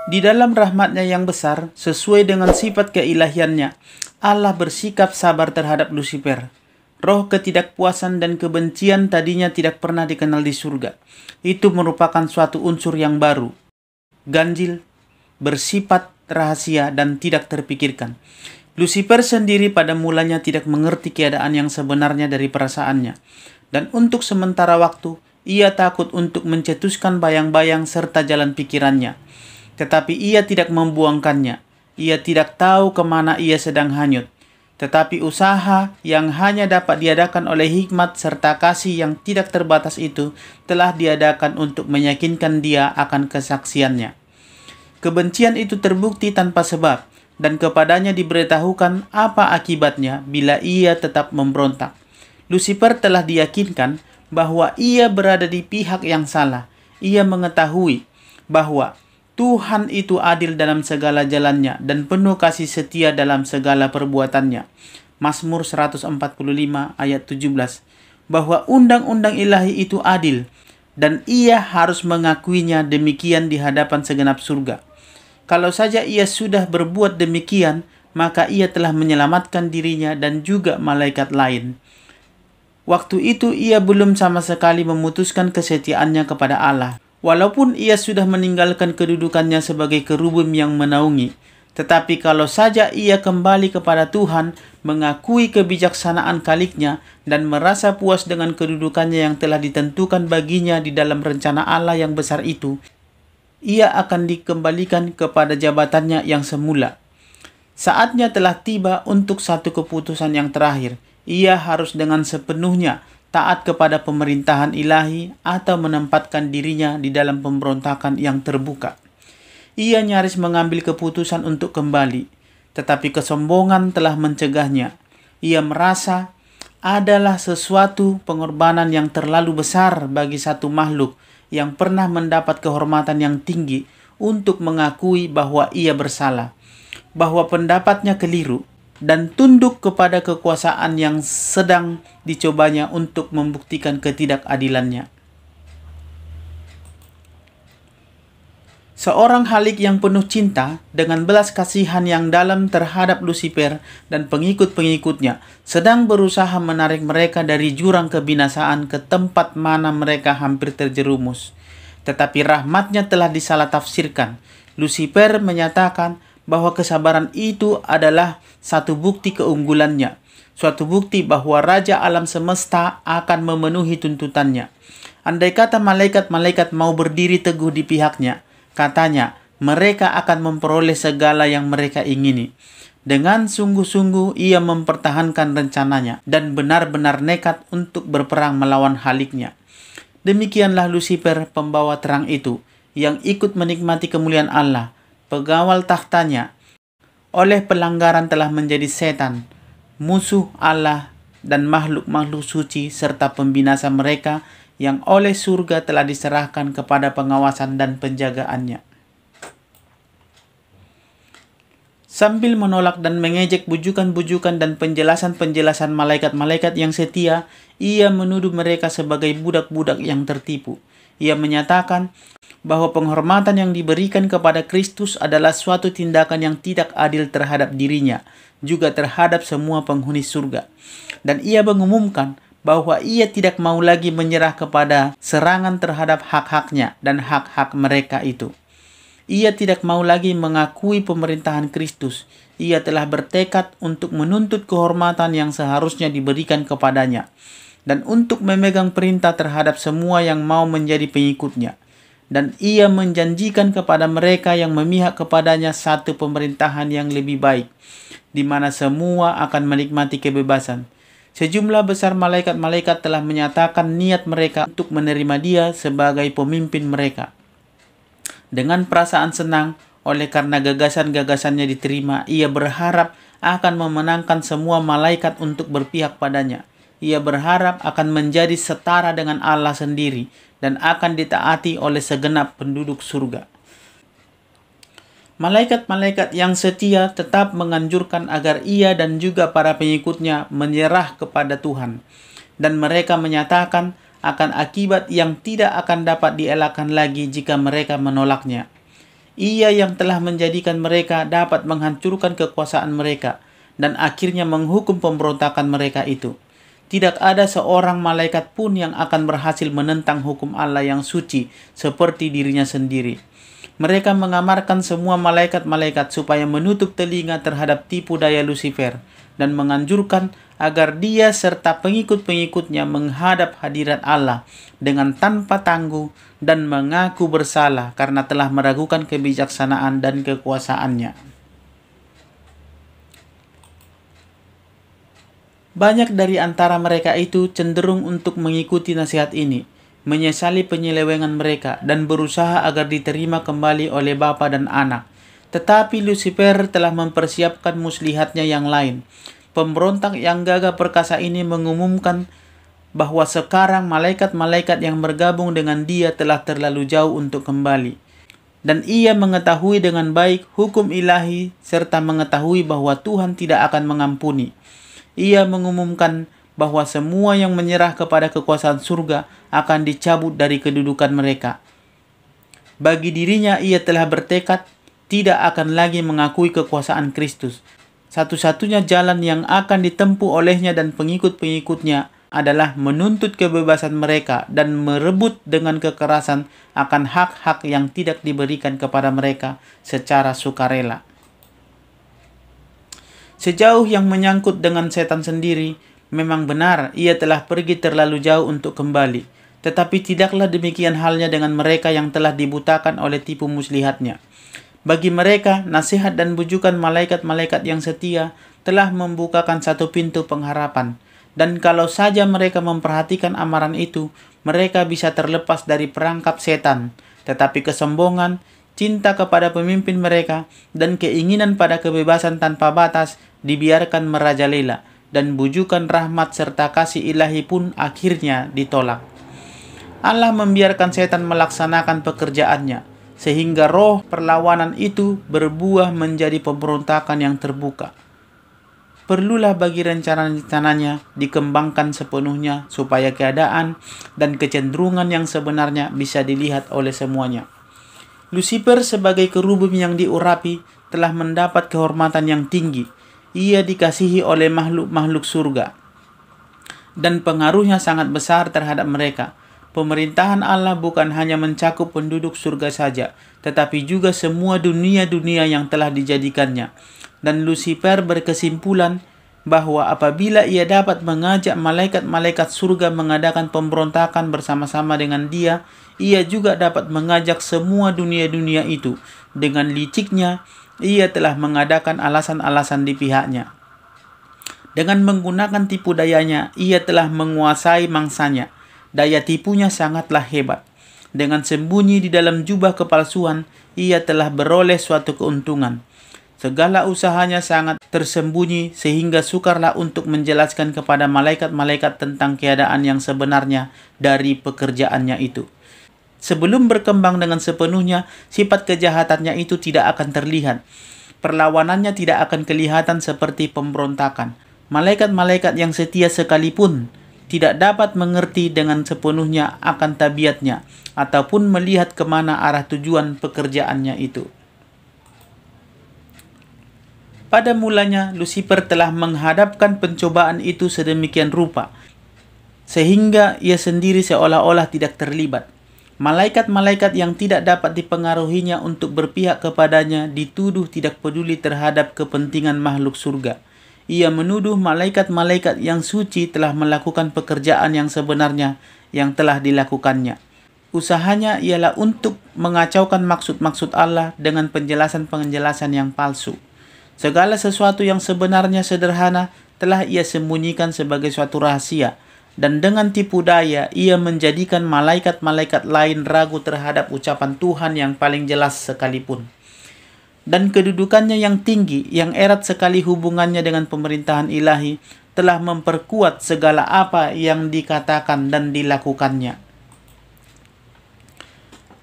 Di dalam rahmat-Nya yang besar, sesuai dengan sifat keilahiannya, Allah bersikap sabar terhadap Lucifer. Roh ketidakpuasan dan kebencian tadinya tidak pernah dikenal di surga. Itu merupakan suatu unsur yang baru, ganjil, bersifat rahasia, dan tidak terpikirkan. Lucifer sendiri pada mulanya tidak mengerti keadaan yang sebenarnya dari perasaannya. Dan untuk sementara waktu, ia takut untuk mencetuskan bayang-bayang serta jalan pikirannya. Tetapi ia tidak membuangkannya. Ia tidak tahu kemana ia sedang hanyut. Tetapi usaha yang hanya dapat diadakan oleh hikmat serta kasih yang tidak terbatas itu telah diadakan untuk meyakinkan dia akan kesaksiannya. Kebencian itu terbukti tanpa sebab, dan kepadanya diberitahukan apa akibatnya bila ia tetap memberontak. Lucifer telah diyakinkan bahwa ia berada di pihak yang salah. Ia mengetahui bahwa Tuhan itu adil dalam segala jalannya dan penuh kasih setia dalam segala perbuatannya. Mazmur 145 ayat 17. Bahwa undang-undang ilahi itu adil dan ia harus mengakuinya demikian di hadapan segenap surga. Kalau saja ia sudah berbuat demikian, maka ia telah menyelamatkan dirinya dan juga malaikat lain. Waktu itu ia belum sama sekali memutuskan kesetiaannya kepada Allah. Walaupun ia sudah meninggalkan kedudukannya sebagai kerubim yang menaungi, tetapi kalau saja ia kembali kepada Tuhan, mengakui kebijaksanaan Khaliknya, dan merasa puas dengan kedudukannya yang telah ditentukan baginya di dalam rencana Allah yang besar itu, ia akan dikembalikan kepada jabatannya yang semula. Saatnya telah tiba untuk satu keputusan yang terakhir. Ia harus dengan sepenuhnya taat kepada pemerintahan ilahi atau menempatkan dirinya di dalam pemberontakan yang terbuka. Ia nyaris mengambil keputusan untuk kembali, tetapi kesombongan telah mencegahnya. Ia merasa adalah sesuatu pengorbanan yang terlalu besar bagi satu makhluk yang pernah mendapat kehormatan yang tinggi untuk mengakui bahwa ia bersalah, bahwa pendapatnya keliru, dan tunduk kepada kekuasaan yang sedang dicobanya untuk membuktikan ketidakadilannya. Seorang Khalik yang penuh cinta dengan belas kasihan yang dalam terhadap Lucifer dan pengikut-pengikutnya sedang berusaha menarik mereka dari jurang kebinasaan ke tempat mana mereka hampir terjerumus. Tetapi rahmatnya telah disalah tafsirkan. Lucifer menyatakan bahwa kesabaran itu adalah satu bukti keunggulannya, suatu bukti bahwa Raja Alam Semesta akan memenuhi tuntutannya. Andai kata malaikat-malaikat mau berdiri teguh di pihaknya, katanya, mereka akan memperoleh segala yang mereka ingini. Dengan sungguh-sungguh ia mempertahankan rencananya dan benar-benar nekat untuk berperang melawan Khaliknya. Demikianlah Lucifer, pembawa terang itu, yang ikut menikmati kemuliaan Allah, pegawal tahtanya, oleh pelanggaran telah menjadi setan, musuh Allah dan makhluk-makhluk suci serta pembinasa mereka yang oleh surga telah diserahkan kepada pengawasan dan penjagaannya. Sambil menolak dan mengejek bujukan-bujukan dan penjelasan-penjelasan malaikat-malaikat yang setia, ia menuduh mereka sebagai budak-budak yang tertipu. Ia menyatakan bahwa penghormatan yang diberikan kepada Kristus adalah suatu tindakan yang tidak adil terhadap dirinya, juga terhadap semua penghuni surga. Dan ia mengumumkan bahwa ia tidak mau lagi menyerah kepada serangan terhadap hak-haknya dan hak-hak mereka itu. Ia tidak mau lagi mengakui pemerintahan Kristus. Ia telah bertekad untuk menuntut kehormatan yang seharusnya diberikan kepadanya, dan untuk memegang perintah terhadap semua yang mau menjadi pengikutnya. Dan ia menjanjikan kepada mereka yang memihak kepadanya satu pemerintahan yang lebih baik, di mana semua akan menikmati kebebasan. Sejumlah besar malaikat-malaikat telah menyatakan niat mereka untuk menerima dia sebagai pemimpin mereka. Dengan perasaan senang, oleh karena gagasan-gagasannya diterima, ia berharap akan memenangkan semua malaikat untuk berpihak padanya. Ia berharap akan menjadi setara dengan Allah sendiri dan akan ditaati oleh segenap penduduk surga. Malaikat-malaikat yang setia tetap menganjurkan agar ia dan juga para pengikutnya menyerah kepada Tuhan. Dan mereka menyatakan akan akibat yang tidak akan dapat dielakkan lagi jika mereka menolaknya. Ia yang telah menjadikan mereka dapat menghancurkan kekuasaan mereka dan akhirnya menghukum pemberontakan mereka itu. Tidak ada seorang malaikat pun yang akan berhasil menentang hukum Allah yang suci seperti dirinya sendiri. Mereka mengamarkan semua malaikat-malaikat supaya menutup telinga terhadap tipu daya Lucifer dan menganjurkan agar dia serta pengikut-pengikutnya menghadap hadirat Allah dengan tanpa tangguh dan mengaku bersalah karena telah meragukan kebijaksanaan dan kekuasaannya. Banyak dari antara mereka itu cenderung untuk mengikuti nasihat ini, menyesali penyelewengan mereka, dan berusaha agar diterima kembali oleh bapa dan anak. Tetapi Lucifer telah mempersiapkan muslihatnya yang lain. Pemberontak yang gagah perkasa ini mengumumkan bahwa sekarang malaikat-malaikat yang bergabung dengan dia telah terlalu jauh untuk kembali. Dan ia mengetahui dengan baik hukum ilahi serta mengetahui bahwa Tuhan tidak akan mengampuni. Ia mengumumkan bahwa semua yang menyerah kepada kekuasaan surga akan dicabut dari kedudukan mereka. Bagi dirinya ia telah bertekad tidak akan lagi mengakui kekuasaan Kristus. Satu-satunya jalan yang akan ditempuh olehnya dan pengikut-pengikutnya adalah menuntut kebebasan mereka dan merebut dengan kekerasan akan hak-hak yang tidak diberikan kepada mereka secara sukarela. Sejauh yang menyangkut dengan setan sendiri, memang benar ia telah pergi terlalu jauh untuk kembali. Tetapi tidaklah demikian halnya dengan mereka yang telah dibutakan oleh tipu muslihatnya. Bagi mereka, nasihat dan bujukan malaikat-malaikat yang setia telah membukakan satu pintu pengharapan. Dan kalau saja mereka memperhatikan amaran itu, mereka bisa terlepas dari perangkap setan. Tetapi kesombongan, cinta kepada pemimpin mereka, dan keinginan pada kebebasan tanpa batas dibiarkan merajalela, dan bujukan rahmat serta kasih ilahi pun akhirnya ditolak. Allah membiarkan setan melaksanakan pekerjaannya, sehingga roh perlawanan itu berbuah menjadi pemberontakan yang terbuka. Perlulah bagi rencana-rencananya dikembangkan sepenuhnya supaya keadaan dan kecenderungan yang sebenarnya bisa dilihat oleh semuanya. Lucifer sebagai kerubum yang diurapi telah mendapat kehormatan yang tinggi. Ia dikasihi oleh makhluk-makhluk surga dan pengaruhnya sangat besar terhadap mereka. Pemerintahan Allah bukan hanya mencakup penduduk surga saja, tetapi juga semua dunia-dunia yang telah dijadikannya. Dan Lucifer berkesimpulan bahwa apabila ia dapat mengajak malaikat-malaikat surga mengadakan pemberontakan bersama-sama dengan dia, ia juga dapat mengajak semua dunia-dunia itu. Dengan liciknya, ia telah mengadakan alasan-alasan di pihaknya. Dengan menggunakan tipu dayanya, ia telah menguasai mangsanya. Daya tipunya sangatlah hebat. Dengan sembunyi di dalam jubah kepalsuan, ia telah beroleh suatu keuntungan. Segala usahanya sangat tersembunyi sehingga sukarlah untuk menjelaskan kepada malaikat-malaikat tentang keadaan yang sebenarnya dari pekerjaannya itu. Sebelum berkembang dengan sepenuhnya, sifat kejahatannya itu tidak akan terlihat. Perlawanannya tidak akan kelihatan seperti pemberontakan. Malaikat-malaikat yang setia sekalipun tidak dapat mengerti dengan sepenuhnya akan tabiatnya ataupun melihat kemana arah tujuan pekerjaannya itu. Pada mulanya, Lucifer telah menghadapkan pencobaan itu sedemikian rupa, sehingga ia sendiri seolah-olah tidak terlibat. Malaikat-malaikat yang tidak dapat dipengaruhinya untuk berpihak kepadanya dituduh tidak peduli terhadap kepentingan makhluk surga. Ia menuduh malaikat-malaikat yang suci telah melakukan pekerjaan yang sebenarnya yang telah dilakukannya. Usahanya ialah untuk mengacaukan maksud-maksud Allah dengan penjelasan-penjelasan yang palsu. Segala sesuatu yang sebenarnya sederhana telah ia sembunyikan sebagai suatu rahasia. Dan dengan tipu daya, ia menjadikan malaikat-malaikat lain ragu terhadap ucapan Tuhan yang paling jelas sekalipun. Dan kedudukannya yang tinggi, yang erat sekali hubungannya dengan pemerintahan ilahi, telah memperkuat segala apa yang dikatakan dan dilakukannya.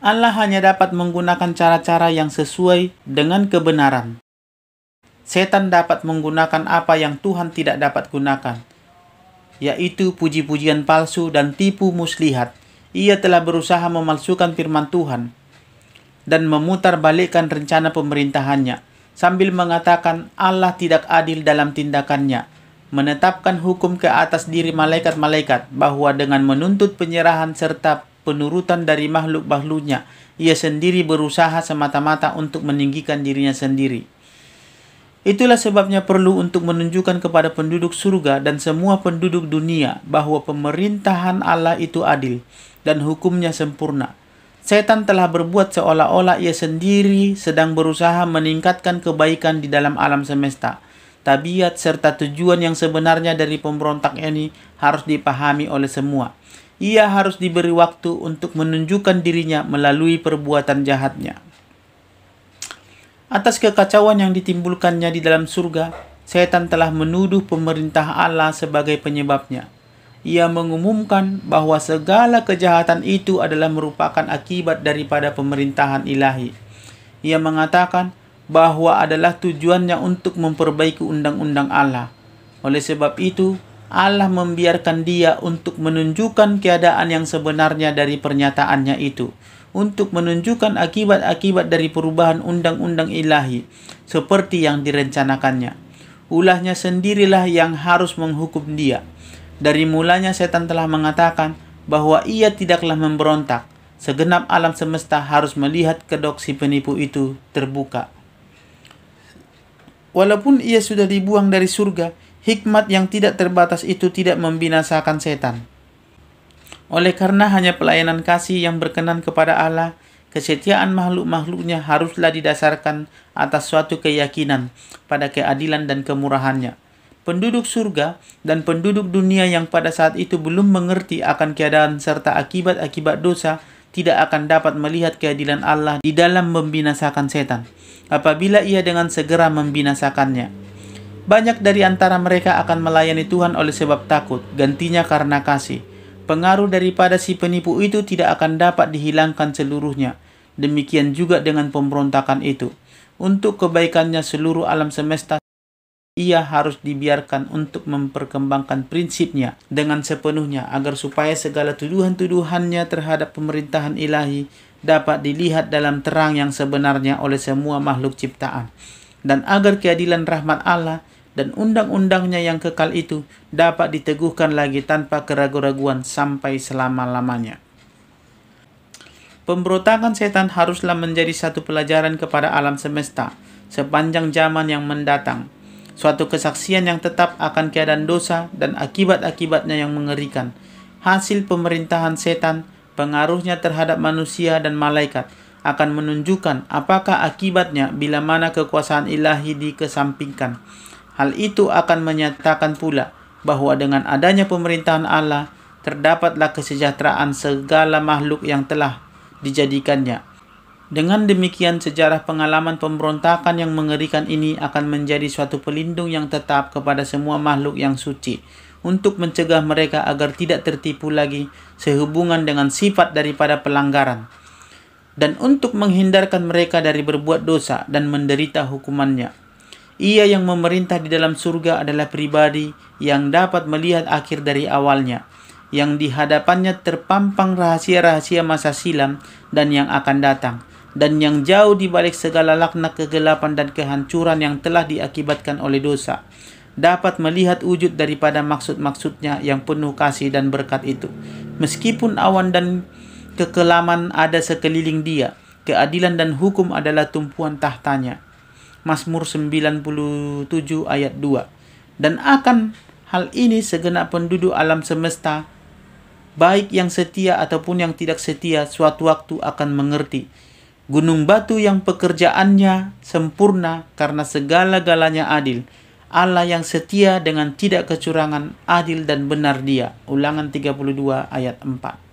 Allah hanya dapat menggunakan cara-cara yang sesuai dengan kebenaran. Setan dapat menggunakan apa yang Tuhan tidak dapat gunakan, yaitu puji-pujian palsu dan tipu muslihat. Ia telah berusaha memalsukan firman Tuhan. dan memutarbalikkan rencana pemerintahannya, sambil mengatakan Allah tidak adil dalam tindakannya, menetapkan hukum ke atas diri malaikat-malaikat bahwa dengan menuntut penyerahan serta penurutan dari makhluk-makhluknya, ia sendiri berusaha semata-mata untuk meninggikan dirinya sendiri. Itulah sebabnya perlu untuk menunjukkan kepada penduduk surga dan semua penduduk dunia bahwa pemerintahan Allah itu adil dan hukumnya sempurna. Setan telah berbuat seolah-olah ia sendiri sedang berusaha meningkatkan kebaikan di dalam alam semesta. Tabiat serta tujuan yang sebenarnya dari pemberontak ini harus dipahami oleh semua. Ia harus diberi waktu untuk menunjukkan dirinya melalui perbuatan jahatnya. Atas kekacauan yang ditimbulkannya di dalam surga, setan telah menuduh pemerintah Allah sebagai penyebabnya. Ia mengumumkan bahwa segala kejahatan itu adalah merupakan akibat daripada pemerintahan ilahi. Ia mengatakan bahwa adalah tujuannya untuk memperbaiki undang-undang Allah. Oleh sebab itu, Allah membiarkan dia untuk menunjukkan keadaan yang sebenarnya dari pernyataannya itu, untuk menunjukkan akibat-akibat dari perubahan undang-undang ilahi seperti yang direncanakannya. Ulahnya sendirilah yang harus menghukum dia. Dari mulanya setan telah mengatakan bahwa ia tidaklah memberontak. Segenap alam semesta harus melihat kedok si penipu itu terbuka. Walaupun ia sudah dibuang dari surga, hikmat yang tidak terbatas itu tidak membinasakan setan. Oleh karena hanya pelayanan kasih yang berkenan kepada Allah, kesetiaan makhluk-makhluknya haruslah didasarkan atas suatu keyakinan pada keadilan dan kemurahannya. Penduduk surga dan penduduk dunia yang pada saat itu belum mengerti akan keadaan serta akibat-akibat dosa tidak akan dapat melihat keadilan Allah di dalam membinasakan setan, apabila ia dengan segera membinasakannya. Banyak dari antara mereka akan melayani Tuhan oleh sebab takut, gantinya karena kasih. Pengaruh daripada si penipu itu tidak akan dapat dihilangkan seluruhnya. Demikian juga dengan pemberontakan itu. Untuk kebaikannya seluruh alam semesta, ia harus dibiarkan untuk memperkembangkan prinsipnya dengan sepenuhnya, agar supaya segala tuduhan-tuduhannya terhadap pemerintahan ilahi dapat dilihat dalam terang yang sebenarnya oleh semua makhluk ciptaan, dan agar keadilan rahmat Allah dan undang-undangnya yang kekal itu dapat diteguhkan lagi tanpa keraguan-raguan sampai selama-lamanya. Pemberontakan setan haruslah menjadi satu pelajaran kepada alam semesta sepanjang zaman yang mendatang, suatu kesaksian yang tetap akan keadaan dosa dan akibat-akibatnya yang mengerikan. Hasil pemerintahan setan, pengaruhnya terhadap manusia dan malaikat, akan menunjukkan apakah akibatnya bila mana kekuasaan ilahi dikesampingkan. Hal itu akan menyatakan pula bahwa dengan adanya pemerintahan Allah, terdapatlah kesejahteraan segala makhluk yang telah dijadikannya. Dengan demikian, sejarah pengalaman pemberontakan yang mengerikan ini akan menjadi suatu pelindung yang tetap kepada semua makhluk yang suci, untuk mencegah mereka agar tidak tertipu lagi sehubungan dengan sifat daripada pelanggaran, dan untuk menghindarkan mereka dari berbuat dosa dan menderita hukumannya. Ia yang memerintah di dalam surga adalah pribadi yang dapat melihat akhir dari awalnya, yang di hadapannya terpampang rahasia-rahasia masa silam dan yang akan datang, dan yang jauh di balik segala laknat kegelapan dan kehancuran yang telah diakibatkan oleh dosa, dapat melihat wujud daripada maksud-maksudnya yang penuh kasih dan berkat itu. Meskipun awan dan kekelaman ada sekeliling dia, keadilan dan hukum adalah tumpuan tahtanya. Mazmur 97 ayat 2. Dan akan hal ini segenap penduduk alam semesta, baik yang setia ataupun yang tidak setia, suatu waktu akan mengerti. Gunung batu yang pekerjaannya sempurna karena segala-galanya adil. Allah yang setia dengan tidak kecurangan, adil dan benar dia. Ulangan 32 ayat 4.